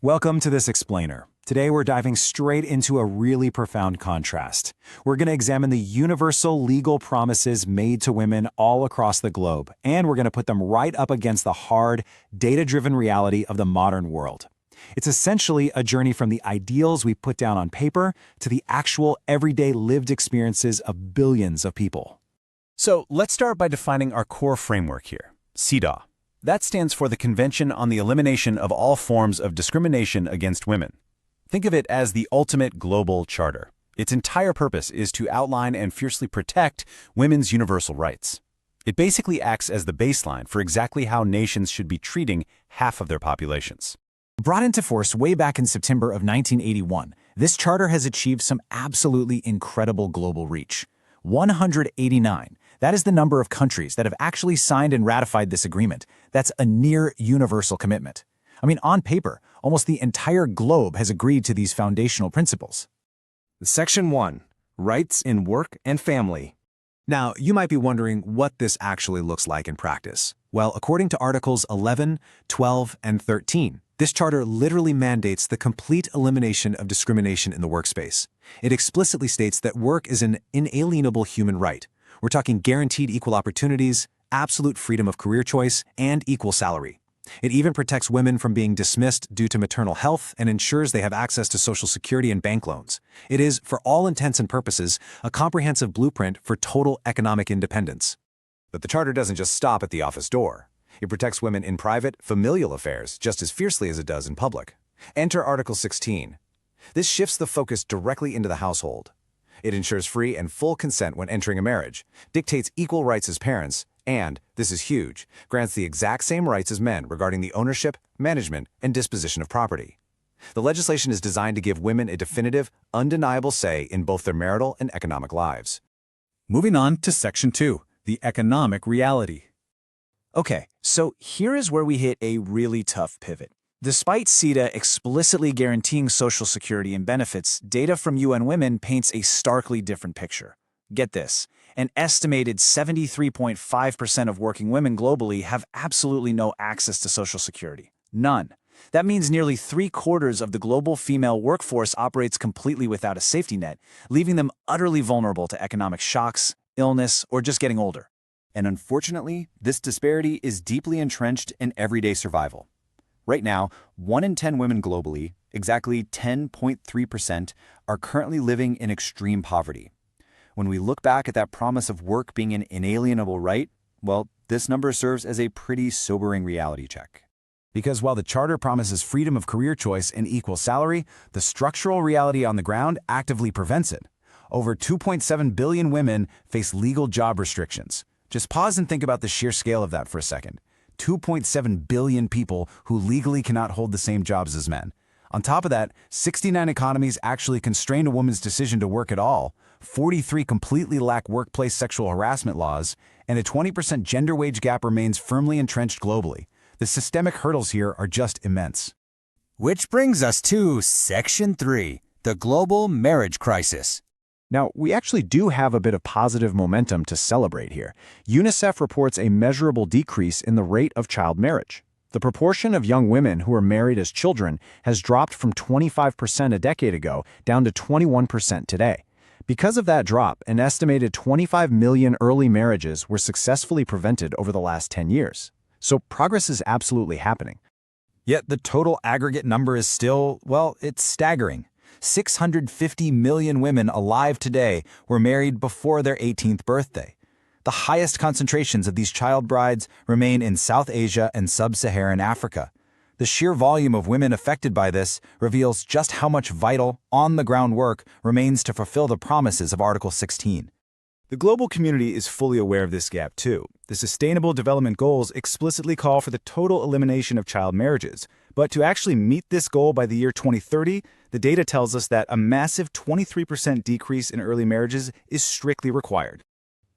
Welcome to this explainer. Today we're diving straight into a really profound contrast. We're going to examine the universal legal promises made to women all across the globe, and we're going to put them right up against the hard, data-driven reality of the modern world. It's essentially a journey from the ideals we put down on paper to the actual everyday lived experiences of billions of people. So let's start by defining our core framework here, CEDAW. That stands for the Convention on the Elimination of All Forms of Discrimination Against Women. Think of it as the ultimate global charter. Its entire purpose is to outline and fiercely protect women's universal rights. It basically acts as the baseline for exactly how nations should be treating half of their populations. Brought into force way back in September of 1981, this charter has achieved some absolutely incredible global reach. 189. That is the number of countries that have actually signed and ratified this agreement. That's a near universal commitment. I mean, on paper, almost the entire globe has agreed to these foundational principles. Section 1. Rights in Work and Family. Now, you might be wondering what this actually looks like in practice. Well, according to Articles 11, 12, and 13, this charter literally mandates the complete elimination of discrimination in the workspace. It explicitly states that work is an inalienable human right. We're talking guaranteed equal opportunities, absolute freedom of career choice, and equal salary. It even protects women from being dismissed due to maternal health and ensures they have access to Social Security and bank loans. It is, for all intents and purposes, a comprehensive blueprint for total economic independence. But the Charter doesn't just stop at the office door. It protects women in private, familial affairs just as fiercely as it does in public. Enter Article 16. This shifts the focus directly into the household. It ensures free and full consent when entering a marriage, dictates equal rights as parents, and, this is huge, grants the exact same rights as men regarding the ownership, management, and disposition of property. The legislation is designed to give women a definitive, undeniable say in both their marital and economic lives. Moving on to Section 2, the economic reality. Okay, so here is where we hit a really tough pivot. Despite CEDAW explicitly guaranteeing Social Security and benefits, data from UN Women paints a starkly different picture. Get this, an estimated 73.5% of working women globally have absolutely no access to Social Security. None. That means nearly 3/4 of the global female workforce operates completely without a safety net, leaving them utterly vulnerable to economic shocks, illness, or just getting older. And unfortunately, this disparity is deeply entrenched in everyday survival. Right now, 1 in 10 women globally, exactly 10.3%, are currently living in extreme poverty. When we look back at that promise of work being an inalienable right, well, this number serves as a pretty sobering reality check. Because while the Charter promises freedom of career choice and equal salary, the structural reality on the ground actively prevents it. Over 2.7 billion women face legal job restrictions. Just pause and think about the sheer scale of that for a second. 2.7 billion people who legally cannot hold the same jobs as men. On top of that, 69 economies actually constrain a woman's decision to work at all, 43 completely lack workplace sexual harassment laws, and a 20% gender wage gap remains firmly entrenched globally. The systemic hurdles here are just immense. Which brings us to Section 3, the global marriage crisis. Now, we actually do have a bit of positive momentum to celebrate here. UNICEF reports a measurable decrease in the rate of child marriage. The proportion of young women who are married as children has dropped from 25% a decade ago down to 21% today. Because of that drop, an estimated 25 million early marriages were successfully prevented over the last 10 years. So progress is absolutely happening. Yet the total aggregate number is still, well, it's staggering. 650 million women alive today were married before their 18th birthday. The highest concentrations of these child brides remain in South Asia and sub-Saharan Africa. The sheer volume of women affected by this reveals just how much vital, on-the-ground work remains to fulfill the promises of Article 16. The global community is fully aware of this gap too. The Sustainable Development Goals explicitly call for the total elimination of child marriages. But to actually meet this goal by the year 2030, the data tells us that a massive 23% decrease in early marriages is strictly required.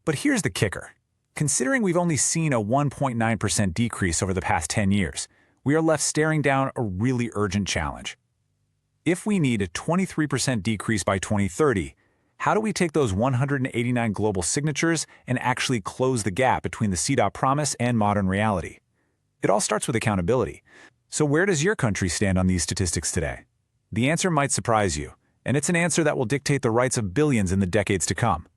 But here's the kicker. Considering we've only seen a 1.9% decrease over the past 10 years, we are left staring down a really urgent challenge. If we need a 23% decrease by 2030, how do we take those 189 global signatures and actually close the gap between the CEDAW promise and modern reality? It all starts with accountability. So where does your country stand on these statistics today? The answer might surprise you, and it's an answer that will dictate the rights of billions in the decades to come.